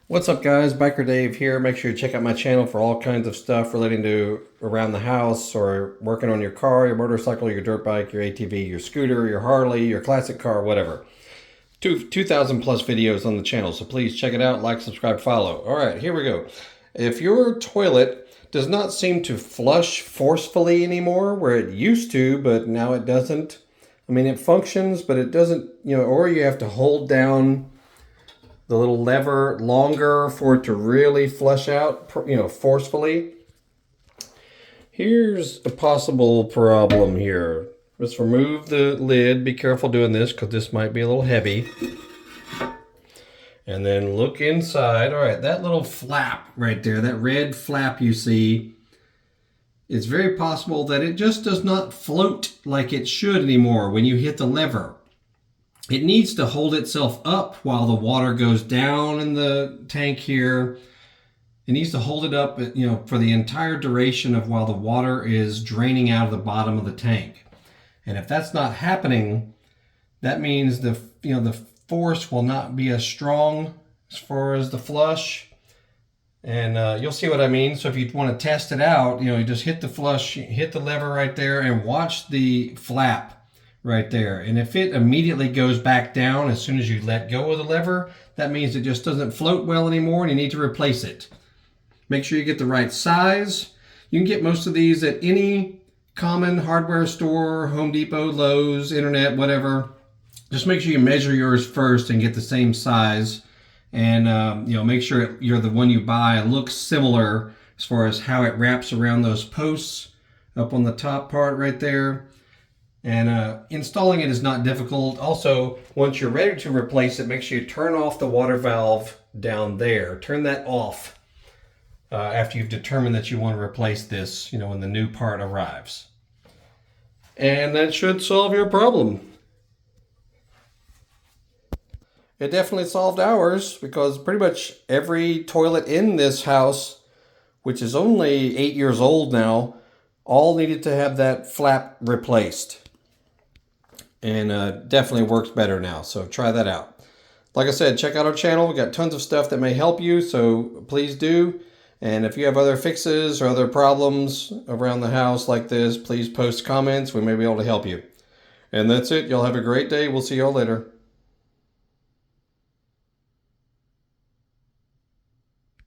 What's up guys, Biker Dave here. Make sure you check out my channel for all kinds of stuff relating to around the house or working on your car, your motorcycle, your dirt bike, your ATV, your scooter, your Harley, your classic car, whatever. 2,000 plus videos on the channel, so please check it out, like, subscribe, follow. All right, here we go. If your toilet does not seem to flush forcefully anymore, where it used to, but now it doesn't. I mean, it functions, but it doesn't, or you have to hold down the little lever longer for it to really flush out, forcefully. Here's a possible problem here. Let's remove the lid. Be careful doing this because this might be a little heavy. And then look inside. All right, that little flap right there, that red flap you see, it's very possible that it just does not float like it should anymore when you hit the lever. It needs to hold itself up while the water goes down in the tank here. It needs to hold it up, for the entire duration of while the water is draining out of the bottom of the tank. And if that's not happening, that means the force will not be as strong as far as the flush. And you'll see what I mean. So if you want to test it out, you just hit the lever right there and watch the flap right there. And if it immediately goes back down as soon as you let go of the lever, that means it just doesn't float well anymore and you need to replace it. Make sure you get the right size. You can get most of these at any common hardware store, Home Depot, Lowe's, internet, whatever. Just make sure you measure yours first and get the same size. And make sure you're the one you buy looks similar as far as how it wraps around those posts up on the top part right there. And installing it is not difficult. Also, once you're ready to replace it, make sure you turn off the water valve down there. Turn that off after you've determined that you want to replace this, when the new part arrives. And that should solve your problem. It definitely solved ours because pretty much every toilet in this house, which is only 8 years old now, all needed to have that flap replaced. And definitely works better now, so try that out. Like I said, check out our channel. We got tons of stuff that may help you, so please do. And if you have other fixes or other problems around the house like this, please post comments. We may be able to help you. And that's it. Y'all have a great day. We'll see y'all later.